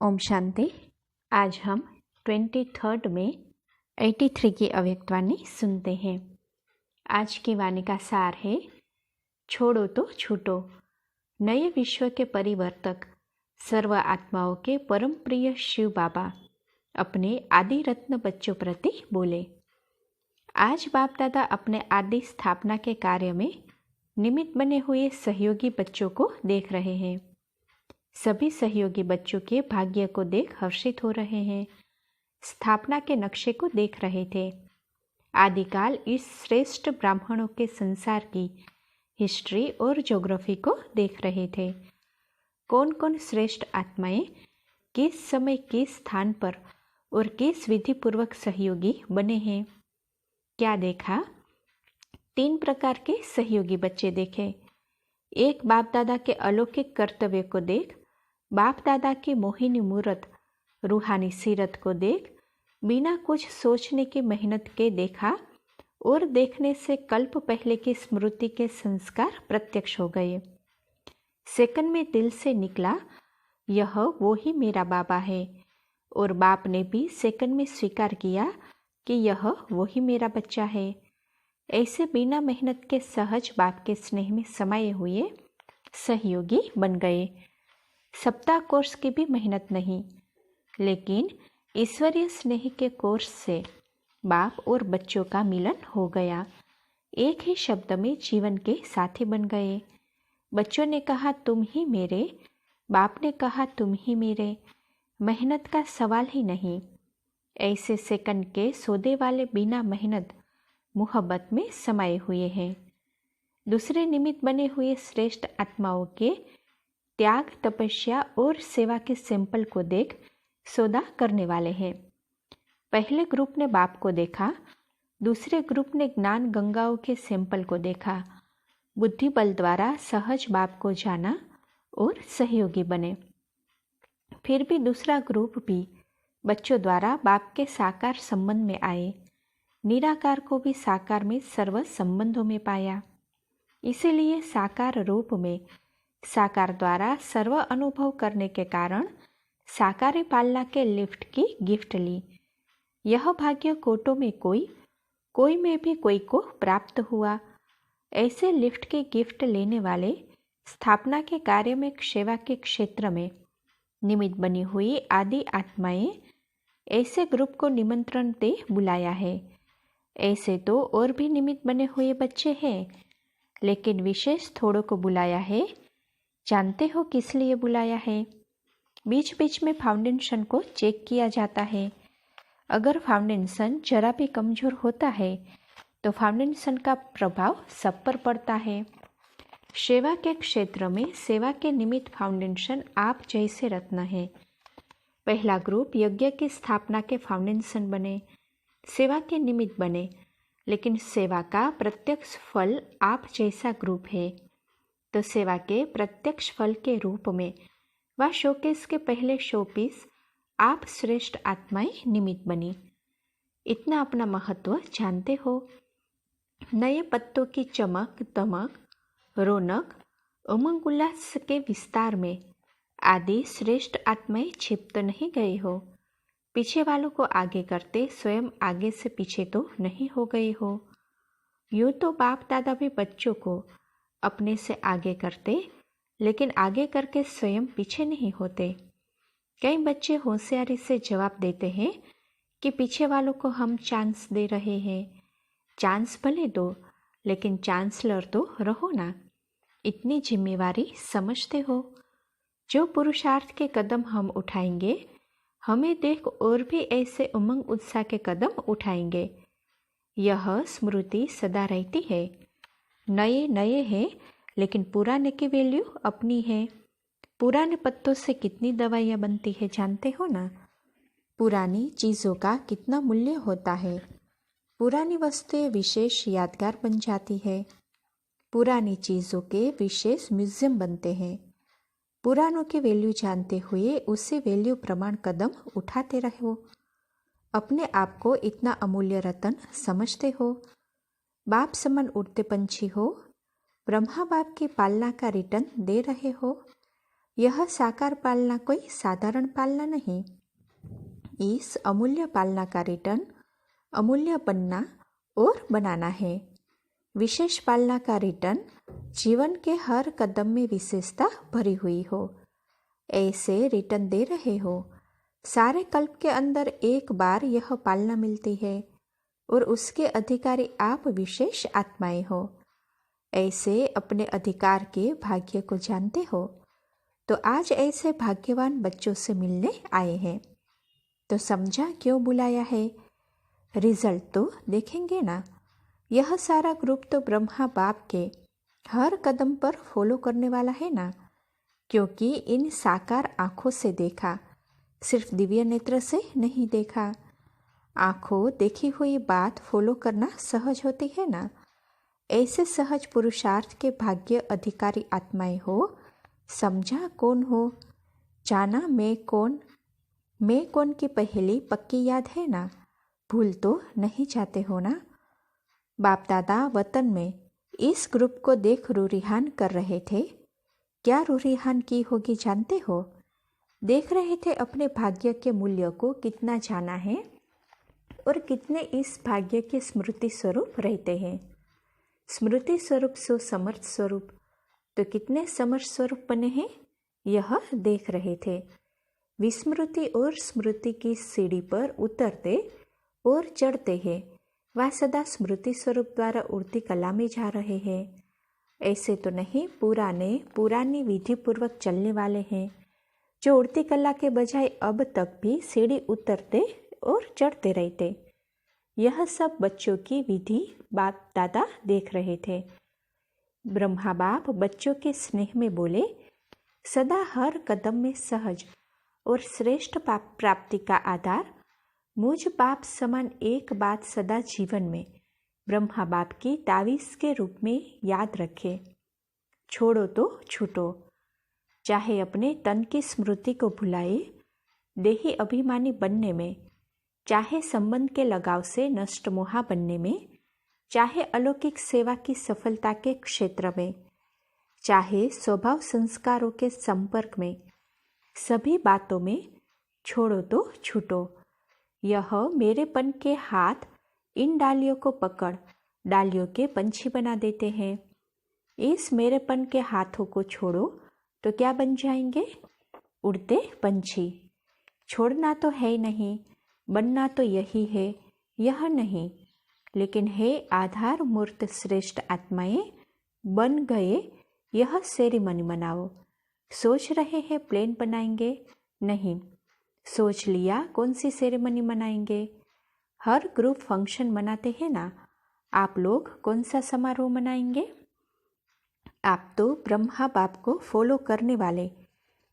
ओम शांति। आज हम 23 में 83 की अव्यक्तवाणी सुनते हैं। आज की वाणी का सार है, छोड़ो तो छूटो। नए विश्व के परिवर्तक, सर्व आत्माओं के परम प्रिय शिव बाबा अपने आदि रत्न बच्चों प्रति बोले। आज बाप दादा अपने आदि स्थापना के कार्य में निमित्त बने हुए सहयोगी बच्चों को देख रहे हैं। सभी सहयोगी बच्चों के भाग्य को देख हर्षित हो रहे हैं। स्थापना के नक्शे को देख रहे थे। आदिकाल इस श्रेष्ठ ब्राह्मणों के संसार की हिस्ट्री और ज्योग्राफी को देख रहे थे। कौन कौन श्रेष्ठ आत्माएं किस समय किस स्थान पर और किस विधि पूर्वक सहयोगी बने हैं। क्या देखा? 3 प्रकार के सहयोगी बच्चे देखे। एक बाप दादा के अलौकिक कर्तव्य को देख, बाप दादा की मोहिनी मूरत रूहानी सीरत को देख, बिना कुछ सोचने की मेहनत के देखा और देखने से कल्प पहले की स्मृति के संस्कार प्रत्यक्ष हो गए। सेकंड में दिल से निकला, यह वो ही मेरा बाबा है, और बाप ने भी सेकंड में स्वीकार किया कि यह वो ही मेरा बच्चा है। ऐसे बिना मेहनत के सहज बाप के स्नेह में समाये हुए सहयोगी बन गए। सप्ताह कोर्स की भी मेहनत नहीं, लेकिन ईश्वरीय स्नेह के कोर्स से बाप और बच्चों का मिलन हो गया। एक ही शब्द में जीवन के साथी बन गए। बच्चों ने कहा तुम ही मेरे, बाप ने कहा तुम ही मेरे। मेहनत का सवाल ही नहीं। ऐसे सेकंड के सौदे वाले बिना मेहनत मोहब्बत में समाये हुए हैं। दूसरे निमित्त बने हुए श्रेष्ठ आत्माओं के त्याग, तपस्या और सेवा के सैंपल को देख सौदा करने वाले हैं। पहले ग्रुप ने बाप को देखा, दूसरे ग्रुप ने ज्ञान गंगाओं के सैंपल को देखा। बुद्धि बल द्वारा सहज बाप को जाना और सहयोगी बने। फिर भी दूसरा ग्रुप भी बच्चों द्वारा बाप के साकार संबंध में आए। निराकार को भी साकार में सर्व संबंधों में पाया। इसीलिए साकार रूप में साकार द्वारा सर्व अनुभव करने के कारण साकारी पालना के लिफ्ट की गिफ्ट ली। यह भाग्य कोटों में कोई में भी कोई को प्राप्त हुआ। ऐसे लिफ्ट की गिफ्ट लेने वाले स्थापना के कार्य में सेवा के क्षेत्र में निमित्त बनी हुई आदि आत्माएं ऐसे ग्रुप को निमंत्रण दे बुलाया है। ऐसे तो और भी निमित्त बने हुए बच्चे हैं, लेकिन विशेष थोड़ों को बुलाया है। जानते हो किस लिए बुलाया है? बीच बीच में फाउंडेशन को चेक किया जाता है। अगर फाउंडेशन जरा भी कमजोर होता है तो फाउंडेशन का प्रभाव सब पर पड़ता है। सेवा के क्षेत्र में सेवा के निमित्त फाउंडेशन आप जैसे रत्न है। पहला ग्रुप यज्ञ की स्थापना के फाउंडेशन बने, सेवा के निमित्त बने, लेकिन सेवा का प्रत्यक्ष फल आप जैसा ग्रुप है। तो सेवा के प्रत्यक्ष फल के रूप में व शोकेस के पहले शोपीस आप श्रेष्ठ आत्माएं निमित्त बनी। इतना अपना महत्व जानते हो। नए पत्तों की चमक दमक, रौनक, उमंग उल्लास के विस्तार में आदि श्रेष्ठ आत्माएं छिप तो नहीं गए हो। पीछे वालों को आगे करते स्वयं आगे से पीछे तो नहीं हो गए हो। यूँ तो बाप दादा भी बच्चों को अपने से आगे करते, लेकिन आगे करके स्वयं पीछे नहीं होते। कई बच्चे होशियारी से जवाब देते हैं कि पीछे वालों को हम चांस दे रहे हैं। चांस भले दो, लेकिन चांसलर तो रहो ना। इतनी जिम्मेवारी समझते हो? जो पुरुषार्थ के कदम हम उठाएंगे, हमें देख और भी ऐसे उमंग उत्साह के कदम उठाएंगे। यह स्मृति सदा रहती है। नए नए हैं, लेकिन पुराने की वैल्यू अपनी है। पुराने पत्तों से कितनी दवाइयाँ बनती है जानते हो ना? पुरानी चीज़ों का कितना मूल्य होता है। पुरानी वस्तुएं विशेष यादगार बन जाती है। पुरानी चीज़ों के विशेष म्यूजियम बनते हैं। पुरानों की वैल्यू जानते हुए उसी वैल्यू प्रमाण कदम उठाते रहो। अपने आप को इतना अमूल्य रतन समझते हो। बाप समान उड़ते पंछी हो। ब्रह्मा बाप की पालना का रिटर्न दे रहे हो। यह साकार पालना कोई साधारण पालना नहीं। इस अमूल्य पालना का रिटर्न अमूल्य बनना और बनाना है। विशेष पालना का रिटर्न जीवन के हर कदम में विशेषता भरी हुई हो, ऐसे रिटर्न दे रहे हो। सारे कल्प के अंदर एक बार यह पालना मिलती है और उसके अधिकारी आप विशेष आत्माएं हो। ऐसे अपने अधिकार के भाग्य को जानते हो, तो आज ऐसे भाग्यवान बच्चों से मिलने आए हैं। तो समझा क्यों बुलाया है? रिजल्ट तो देखेंगे ना। यह सारा ग्रुप तो ब्रह्मा बाप के हर कदम पर फॉलो करने वाला है ना, क्योंकि इन साकार आँखों से देखा, सिर्फ दिव्य नेत्र से नहीं देखा। आँखों देखी हुई बात फॉलो करना सहज होती है ना। ऐसे सहज पुरुषार्थ के भाग्य अधिकारी आत्माएं हो। समझा कौन हो? जाना मैं कौन की पहेली पक्की याद है ना? भूल तो नहीं जाते हो ना? बाप दादा वतन में इस ग्रुप को देख रूरिहान कर रहे थे। क्या रूरिहान की होगी जानते हो? देख रहे थे अपने भाग्य के मूल्य को कितना जाना है और कितने इस भाग्य के स्मृति स्वरूप रहते हैं। स्मृति स्वरूप सो समर्थ स्वरूप, तो कितने समर्थ स्वरूप बने हैं यह देख रहे थे। विस्मृति और स्मृति की सीढ़ी पर उतरते और चढ़ते हैं। वह सदा स्मृति स्वरूप द्वारा उड़ती कला में जा रहे हैं। ऐसे तो नहीं पुरानी विधि पूर्वक चलने वाले हैं, जो उड़ती कला के बजाय अब तक भी सीढ़ी उतरते और चढ़ते रहते। यह सब बच्चों की विधि बाप दादा देख रहे थे। ब्रह्मा बाप बच्चों के स्नेह में बोले, सदा हर कदम में सहज और श्रेष्ठ प्राप्ति का आधार मुझ बाप समान एक बात सदा जीवन में ब्रह्मा बाप की तावीज़ के रूप में याद रखे। छोड़ो तो छूटो। चाहे अपने तन की स्मृति को भुलाए देही अभिमानी बनने में, चाहे संबंध के लगाव से नष्ट मोहा बनने में, चाहे अलौकिक सेवा की सफलता के क्षेत्र में, चाहे स्वभाव संस्कारों के संपर्क में, सभी बातों में छोड़ो तो छूटो। यह मेरेपन के हाथ इन डालियों को पकड़ डालियों के पंछी बना देते हैं। इस मेरेपन के हाथों को छोड़ो तो क्या बन जाएंगे? उड़ते पंछी। छोड़ना तो है नहीं, बनना तो यही है, यह नहीं। लेकिन हे आधार मूर्त श्रेष्ठ आत्माएं, बन गए यह सेरेमनी मनाओ। सोच रहे हैं प्लेन बनाएंगे? नहीं। सोच लिया कौन सी सेरेमनी मनाएंगे? हर ग्रुप फंक्शन मनाते हैं ना। आप लोग कौन सा समारोह मनाएंगे? आप तो ब्रह्मा बाप को फॉलो करने वाले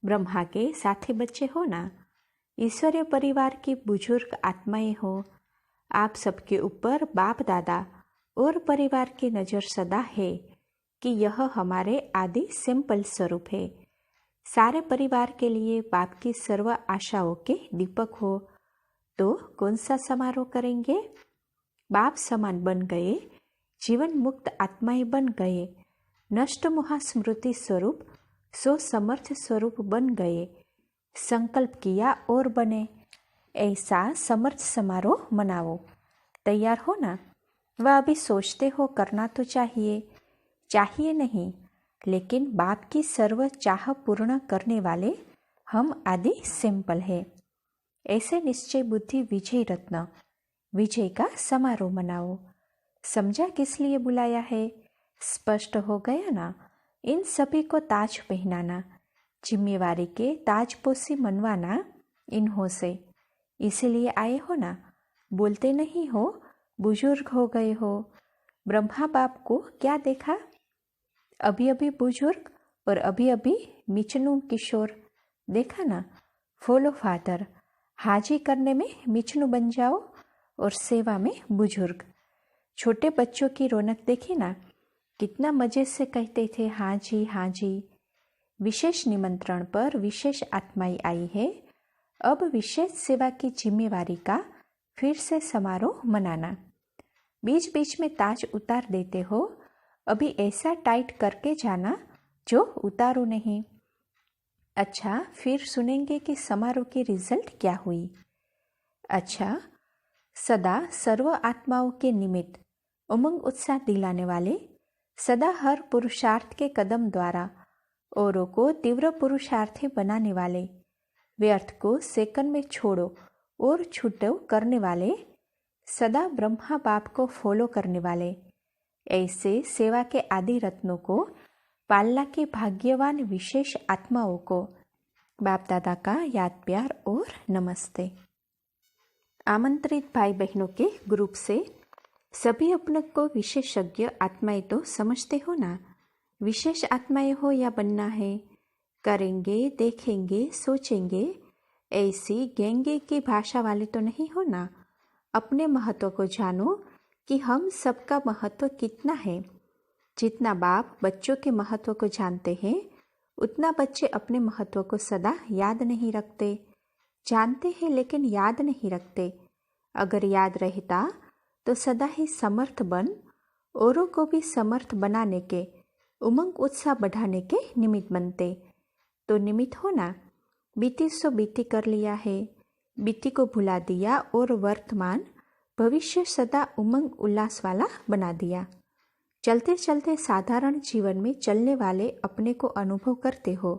ब्रह्मा के साथी बच्चे हो ना। ईश्वरीय परिवार की बुजुर्ग आत्माएं हो। आप सबके ऊपर बाप दादा और परिवार की नज़र सदा है कि यह हमारे आदि सिंपल स्वरूप है। सारे परिवार के लिए बाप की सर्व आशाओं के दीपक हो। तो कौन सा समारोह करेंगे? बाप समान बन गए, जीवन मुक्त आत्माएं बन गए, नष्ट मोहा स्मृति स्वरूप सो समर्थ स्वरूप बन गए। संकल्प किया और बने। ऐसा समर्थ समारोह मनाओ। तैयार हो ना? वह अभी सोचते हो करना तो चाहिए नहीं, लेकिन बाप की सर्व चाह पूर्ण करने वाले हम आदि सिंपल है। ऐसे निश्चय बुद्धि विजय रत्न विजय का समारोह मनाओ। समझा किस लिए बुलाया है? स्पष्ट हो गया ना। इन सभी को ताज पहनाना, जिम्मेवारी के ताजपोशी मनवाना इन्हों से। इसीलिए आए हो ना। बोलते नहीं हो, बुजुर्ग हो गए हो। ब्रह्मा बाप को क्या देखा? अभी अभी बुजुर्ग और अभी अभी मिचनू किशोर। देखा ना। Follow father. हाजी करने में मिचनू बन जाओ और सेवा में बुजुर्ग। छोटे बच्चों की रौनक देखी ना। कितना मजे से कहते थे हाँ जी हाँ जी। विशेष निमंत्रण पर विशेष आत्माएं आई है। अब विशेष सेवा की जिम्मेवारी का फिर से समारोह मनाना। बीच बीच में ताज उतार देते हो। अभी ऐसा टाइट करके जाना जो उतारो नहीं। अच्छा, फिर सुनेंगे कि समारोह की रिजल्ट क्या हुई। अच्छा, सदा सर्व आत्माओं के निमित्त उमंग उत्साह दिलाने वाले, सदा हर पुरुषार्थ के कदम द्वारा औरों को तीव्र पुरुषार्थी बनाने वाले, व्यर्थ को सेकंड में छोड़ो और छूटो करने वाले, सदा ब्रह्मा बाप को फॉलो करने वाले, ऐसे सेवा के आदि रत्नों को पालना के भाग्यवान विशेष आत्माओं को बाप दादा का याद प्यार और नमस्ते। आमंत्रित भाई बहनों के ग्रुप से सभी अपने को विशेषज्ञ आत्माएं तो समझते हो ना। विशेष आत्माएं हो या बनना है, करेंगे, देखेंगे, सोचेंगे, ऐसी गेंगे की भाषा वाले तो नहीं हो ना। अपने महत्व को जानो कि हम सबका महत्व कितना है। जितना बाप बच्चों के महत्व को जानते हैं, उतना बच्चे अपने महत्व को सदा याद नहीं रखते। जानते हैं लेकिन याद नहीं रखते। अगर याद रहता तो सदा ही समर्थ बन औरों को भी समर्थ बनाने के, उमंग उत्साह बढ़ाने के निमित्त बनते। तो निमित्त हो ना। बीती सो बीती कर लिया है, बीती को भुला दिया और वर्तमान भविष्य सदा उमंग उल्लास वाला बना दिया। चलते चलते साधारण जीवन में चलने वाले अपने को अनुभव करते हो,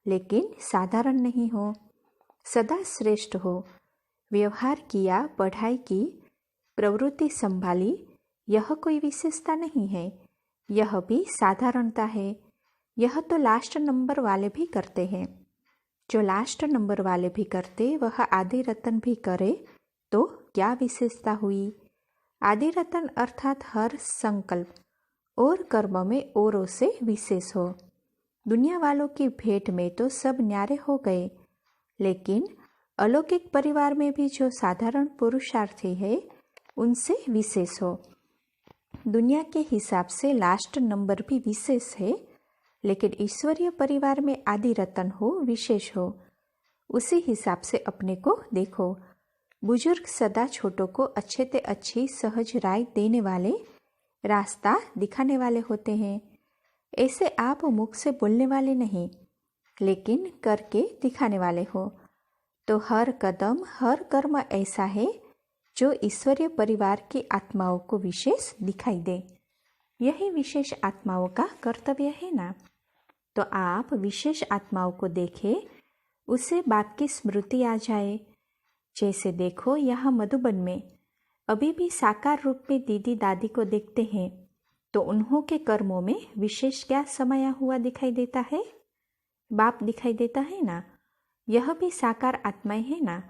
लेकिन साधारण नहीं हो, सदा श्रेष्ठ हो। व्यवहार किया, पढ़ाई की, प्रवृत्ति संभाली, यह कोई विशेषता नहीं है, यह भी साधारणता है। यह तो लास्ट नंबर वाले भी करते हैं। जो लास्ट नंबर वाले भी करते वह आदि रतन भी करे तो क्या विशेषता हुई। आदि रतन अर्थात हर संकल्प और कर्म में औरों से विशेष हो। दुनिया वालों की भेंट में तो सब न्यारे हो गए, लेकिन अलौकिक परिवार में भी जो साधारण पुरुषार्थी है उनसे विशेष हो। दुनिया के हिसाब से लास्ट नंबर भी विशेष है, लेकिन ईश्वरीय परिवार में आदि रतन हो, विशेष हो। उसी हिसाब से अपने को देखो। बुजुर्ग सदा छोटों को अच्छे से अच्छी सहज राय देने वाले, रास्ता दिखाने वाले होते हैं। ऐसे आप मुख से बोलने वाले नहीं, लेकिन करके दिखाने वाले हो। तो हर कदम, हर कर्म ऐसा है जो ईश्वरीय परिवार की आत्माओं को विशेष दिखाई दे। यही विशेष आत्माओं का कर्तव्य है ना। तो आप विशेष आत्माओं को देखें, उसे बाप की स्मृति आ जाए। जैसे देखो यहाँ मधुबन में अभी भी साकार रूप में दीदी दादी को देखते हैं, तो उन्हों के कर्मों में विशेष क्या समाया हुआ दिखाई देता है? बाप दिखाई देता है ना। यह भी साकार आत्माएं है ना।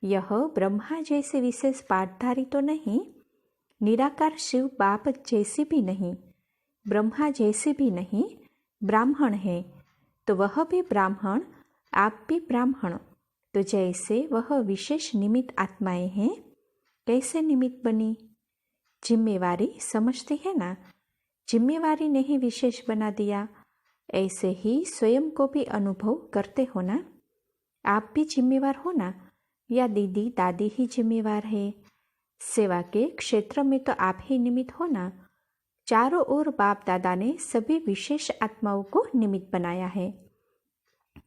यह ब्रह्मा जैसे विशेष पाठधारी तो नहीं, निराकार शिव बाप जैसी भी नहीं, ब्रह्मा जैसी भी नहीं, ब्राह्मण है। तो वह भी ब्राह्मण, आप भी ब्राह्मण। तो जैसे वह विशेष निमित्त आत्माएं हैं, कैसे निमित्त बनी? जिम्मेवारी समझती है ना। जिम्मेवारी ने ही विशेष बना दिया। ऐसे ही स्वयं को भी अनुभव करते हो ना। आप भी जिम्मेवार हो ना, या दीदी दादी ही जिम्मेवार है? सेवा के क्षेत्र में तो आप ही निमित्त हो ना। चारों ओर बाप दादा ने सभी विशेष आत्माओं को निमित्त बनाया है।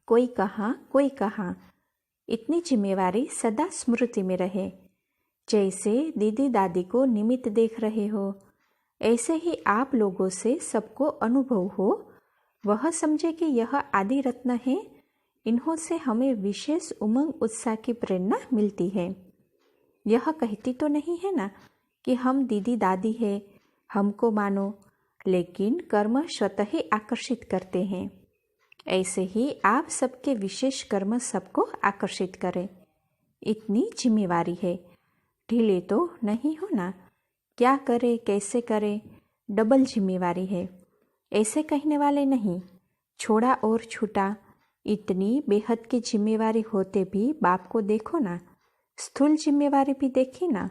कोई कहाँ, कोई कहाँ। इतनी जिम्मेवारी सदा स्मृति में रहे। जैसे दीदी दादी को निमित्त देख रहे हो, ऐसे ही आप लोगों से सबको अनुभव हो। वह समझे कि यह आदि रत्न है, इन्हों से हमें विशेष उमंग उत्साह की प्रेरणा मिलती है। यह कहती तो नहीं है ना कि हम दीदी दादी है, हमको मानो, लेकिन कर्म स्वतः ही आकर्षित करते हैं। ऐसे ही आप सबके विशेष कर्म सबको आकर्षित करें, इतनी जिम्मेवारी है। ढीले तो नहीं हो ना। क्या करे, कैसे करे, डबल जिम्मेवारी है। ऐसे कहने वाले नहीं, छोड़ा और छूटा। इतनी बेहद की जिम्मेवारी होते भी बाप को देखो ना। स्थूल जिम्मेवारी भी देखी ना।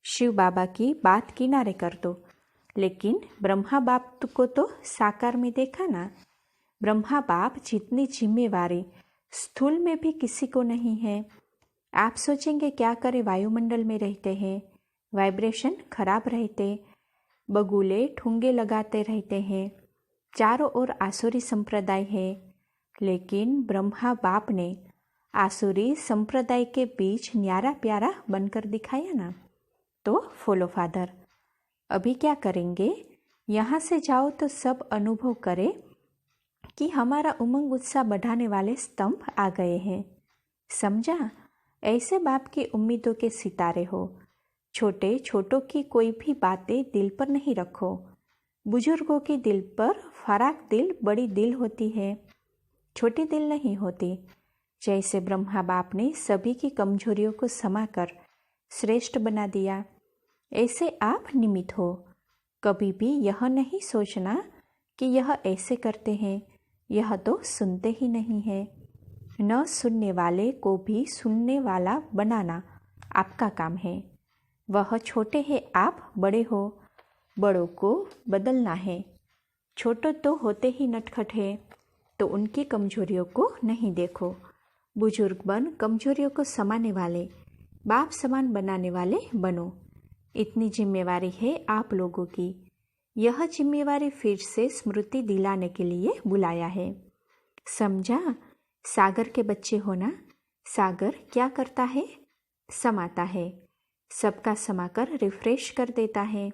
शिव बाबा की बात किनारे कर दो, लेकिन ब्रह्मा बाप को तो साकार में देखा ना। ब्रह्मा बाप जितनी जिम्मेवारी स्थूल में भी किसी को नहीं है। आप सोचेंगे क्या करे, वायुमंडल में रहते हैं, वाइब्रेशन खराब रहते, बगुले ठुंगे लगाते रहते हैं, चारों ओर आसुरी संप्रदाय है, लेकिन ब्रह्मा बाप ने आसुरी संप्रदाय के बीच न्यारा प्यारा बनकर दिखाया ना। तो फॉलो फादर। अभी क्या करेंगे, यहाँ से जाओ तो सब अनुभव करे कि हमारा उमंग उत्साह बढ़ाने वाले स्तंभ आ गए हैं। समझा? ऐसे बाप की उम्मीदों के सितारे हो। छोटे छोटों की कोई भी बातें दिल पर नहीं रखो। बुजुर्गों की दिल पर फराक दिल बड़ी दिल होती है, छोटी दिल नहीं होती। जैसे ब्रह्मा बाप ने सभी की कमजोरियों को समाकर श्रेष्ठ बना दिया, ऐसे आप निमित्त हो। कभी भी यह नहीं सोचना कि यह ऐसे करते हैं, यह तो सुनते ही नहीं है। न सुनने वाले को भी सुनने वाला बनाना आपका काम है। वह छोटे हैं, आप बड़े हो, बड़ों को बदलना है। छोटे तो होते ही नटखट है, तो उनकी कमजोरियों को नहीं देखो। बुजुर्ग बन कमजोरियों को समाने वाले, बाप समान बनाने वाले बनो। इतनी जिम्मेवारी है आप लोगों की। यह जिम्मेवारी फिर से स्मृति दिलाने के लिए बुलाया है। समझा? सागर के बच्चे हो ना। सागर क्या करता है? समाता है, सबका समाकर रिफ्रेश कर देता है।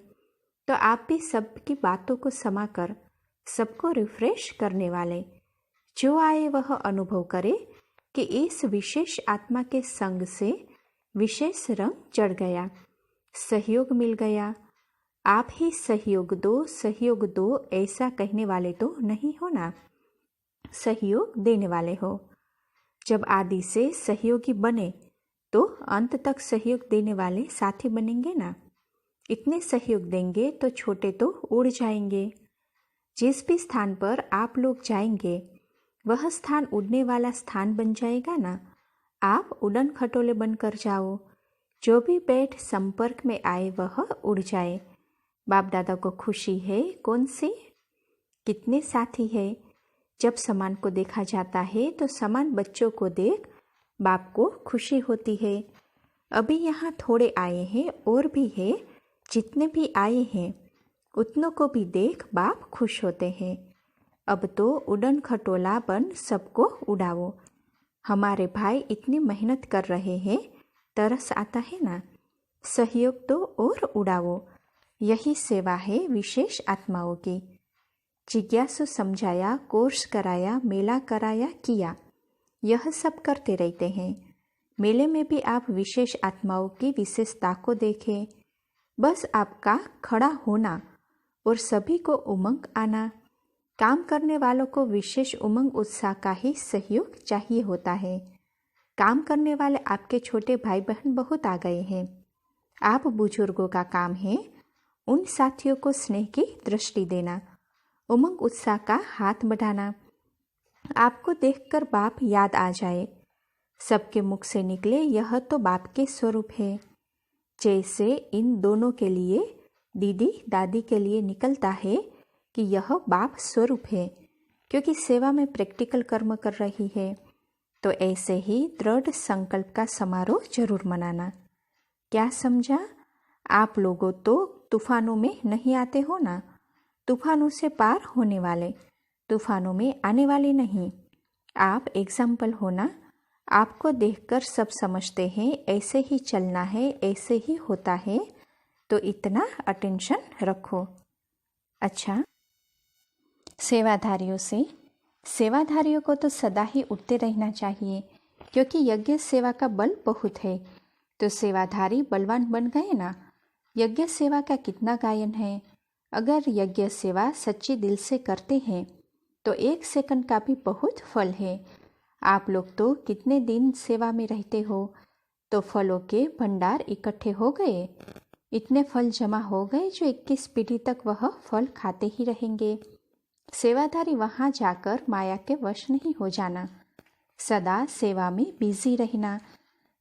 तो आप भी सबकी बातों को समाकर सबको रिफ्रेश करने वाले, जो आए वह अनुभव करे कि इस विशेष आत्मा के संग से विशेष रंग चढ़ गया, सहयोग मिल गया। आप ही सहयोग दो ऐसा कहने वाले तो नहीं हो ना, सहयोग देने वाले हो। जब आदि से सहयोगी बने तो अंत तक सहयोग देने वाले साथी बनेंगे ना। इतने सहयोग देंगे तो छोटे तो उड़ जाएंगे। जिस भी स्थान पर आप लोग जाएंगे वह स्थान उड़ने वाला स्थान बन जाएगा ना। आप उड़न खटोले बनकर जाओ, जो भी बैठ संपर्क में आए वह उड़ जाए। बाप दादा को खुशी है कौन सी? कितने साथी है। जब समान को देखा जाता है तो समान बच्चों को देख बाप को खुशी होती है। अभी यहाँ थोड़े आए हैं और भी है, जितने भी आए हैं उतनों को भी देख बाप खुश होते हैं। अब तो उड़न खटोला बन सबको उड़ाओ। हमारे भाई इतनी मेहनत कर रहे हैं, तरस आता है ना। सहयोग दो और उड़ाओ। यही सेवा है विशेष आत्माओं की। जिज्ञासु समझाया, कोर्स कराया, मेला कराया, किया, यह सब करते रहते हैं। मेले में भी आप विशेष आत्माओं की विशेषता को देखें। बस आपका खड़ा होना और सभी को उमंग आना। काम करने वालों को विशेष उमंग उत्साह का ही सहयोग चाहिए होता है। काम करने वाले आपके छोटे भाई बहन बहुत आ गए हैं। आप बुजुर्गों का काम है उन साथियों को स्नेह की दृष्टि देना, उमंग उत्साह का हाथ बढ़ाना। आपको देखकर बाप याद आ जाए, सबके मुख से निकले यह तो बाप के स्वरूप है। जैसे इन दोनों के लिए, दीदी दादी के लिए निकलता है कि यह बाप स्वरूप है, क्योंकि सेवा में प्रैक्टिकल कर्म कर रही है। तो ऐसे ही दृढ़ संकल्प का समारोह जरूर मनाना। क्या समझा? आप लोगों तो तूफानों में नहीं आते हो ना। तूफानों से पार होने वाले, तूफानों में आने वाले नहीं। आप एग्जाम्पल हो ना। आपको देखकर सब समझते हैं ऐसे ही चलना है, ऐसे ही होता है, तो इतना अटेंशन रखो। अच्छा, सेवाधारियों को तो सदा ही उठते रहना चाहिए, क्योंकि यज्ञ सेवा का बल बहुत है। तो सेवाधारी बलवान बन गए ना। यज्ञ सेवा का कितना गायन है। अगर यज्ञ सेवा सच्ची दिल से करते हैं तो 1 सेकंड का भी बहुत फल है। आप लोग तो कितने दिन सेवा में रहते हो, तो फलों के भंडार इकट्ठे हो गए। इतने फल जमा हो गए जो 21 पीढ़ी तक वह फल खाते ही रहेंगे। सेवाधारी वहां जाकर माया के वश नहीं हो जाना, सदा सेवा में बिजी रहना।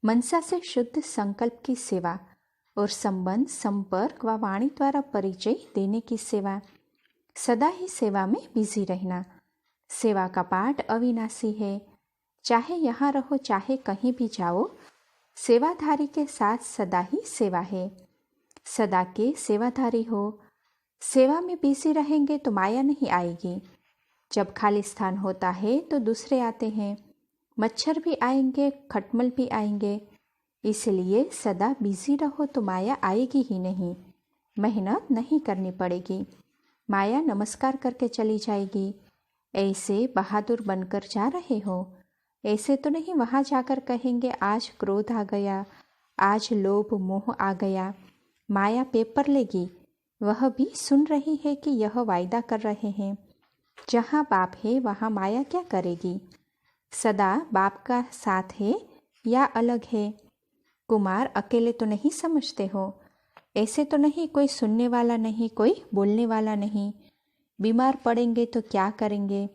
मनसा से शुद्ध संकल्प की सेवा और संबंध, संपर्क व वाणी द्वारा परिचय देने की सेवा, सदा ही सेवा में बिजी रहना। सेवा का पाठ अविनाशी है। चाहे यहाँ रहो चाहे कहीं भी जाओ, सेवाधारी के साथ सदा ही सेवा है। सदा के सेवाधारी हो। सेवा में बिजी रहेंगे तो माया नहीं आएगी। जब खाली स्थान होता है तो दूसरे आते हैं। मच्छर भी आएंगे, खटमल भी आएंगे। इसलिए सदा बिजी रहो तो माया आएगी ही नहीं, मेहनत नहीं करनी पड़ेगी। माया नमस्कार करके चली जाएगी। ऐसे बहादुर बनकर जा रहे हो, ऐसे तो नहीं वहाँ जाकर कहेंगे आज क्रोध आ गया, आज लोभ मोह आ गया। माया पेपर लेगी, वह भी सुन रही है कि यह वायदा कर रहे हैं। जहाँ बाप है वहाँ माया क्या करेगी। सदा बाप का साथ है या अलग है। कुमार अकेले तो नहीं समझते हो, ऐसे तो नहीं कोई सुनने वाला नहीं, कोई बोलने वाला नहीं। बीमार पड़ेंगे तो क्या करेंगे।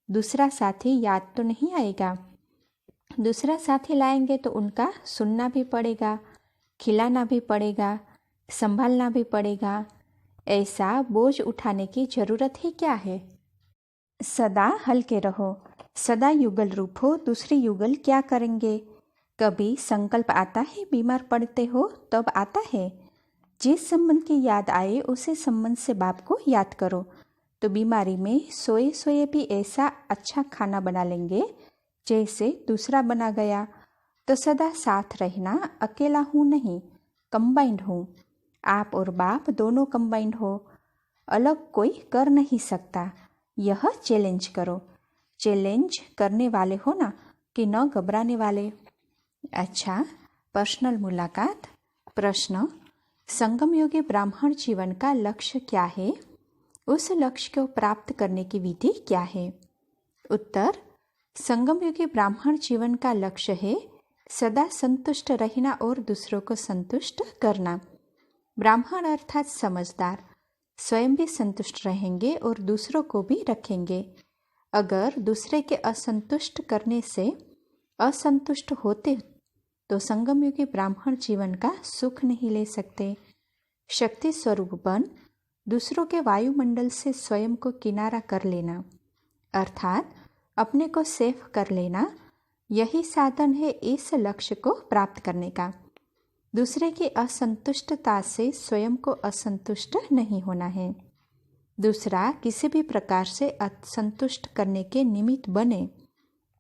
दूसरा साथी याद तो नहीं आएगा। दूसरा साथी लाएंगे तो उनका सुनना भी पड़ेगा, खिलाना भी पड़ेगा, संभालना भी पड़ेगा। ऐसा बोझ उठाने की जरूरत ही क्या है। सदा हल्के रहो, सदा युगल रूप हो। दूसरे युगल क्या करेंगे। कभी संकल्प आता है, बीमार पड़ते हो तब आता है। जिस संबंध की याद आए उसे संबंध से बाप को याद करो तो बीमारी में सोए सोए भी ऐसा अच्छा खाना बना लेंगे जैसे दूसरा बना गया। तो सदा साथ रहना, अकेला हूँ नहीं, कंबाइंड हूँ। आप और बाप दोनों कंबाइंड हो, अलग कोई कर नहीं सकता। यह चैलेंज करो। चैलेंज करने वाले हो ना, कि न घबराने वाले। अच्छा, पर्सनल मुलाकात। प्रश्न, संगम योगी ब्राह्मण जीवन का लक्ष्य क्या है। उस लक्ष्य को प्राप्त करने की विधि क्या है। उत्तर, संगम योगी ब्राह्मण जीवन का लक्ष्य है सदा संतुष्ट रहना और दूसरों को संतुष्ट करना। ब्राह्मण अर्थात समझदार, स्वयं भी संतुष्ट रहेंगे और दूसरों को भी रखेंगे। अगर दूसरे के असंतुष्ट करने से असंतुष्ट होते तो संगम युगी ब्राह्मण जीवन का सुख नहीं ले सकते। शक्ति स्वरूप बन दूसरों के वायुमंडल से स्वयं को किनारा कर लेना, अर्थात अपने को सेफ कर लेना, यही साधन है इस लक्ष्य को प्राप्त करने का। दूसरे की असंतुष्टता से स्वयं को असंतुष्ट नहीं होना है। दूसरा किसी भी प्रकार से असंतुष्ट करने के निमित्त बने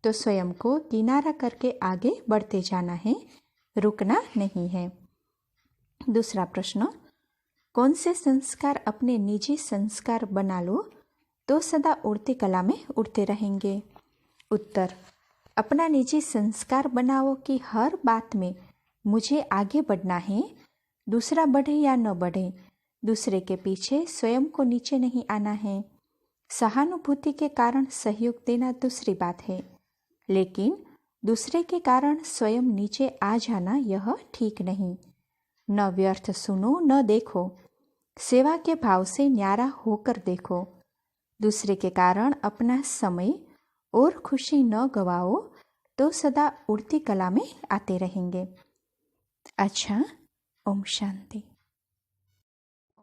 तो स्वयं को किनारा करके आगे बढ़ते जाना है, रुकना नहीं है। दूसरा प्रश्न, कौन से संस्कार अपने निजी संस्कार बना लो तो सदा उड़ती कला में उड़ते रहेंगे। उत्तर, अपना निजी संस्कार बनाओ कि हर बात में मुझे आगे बढ़ना है, दूसरा बढ़े या न बढ़े। दूसरे के पीछे स्वयं को नीचे नहीं आना है। सहानुभूति के कारण सहयोग देना दूसरी बात है, लेकिन दूसरे के कारण स्वयं नीचे आ जाना यह ठीक नहीं। न व्यर्थ सुनो न देखो, सेवा के भाव से न्यारा होकर देखो। दूसरे के कारण अपना समय और खुशी न गवाओ तो सदा उड़ती कला में आते रहेंगे। अच्छा, ओम शांति।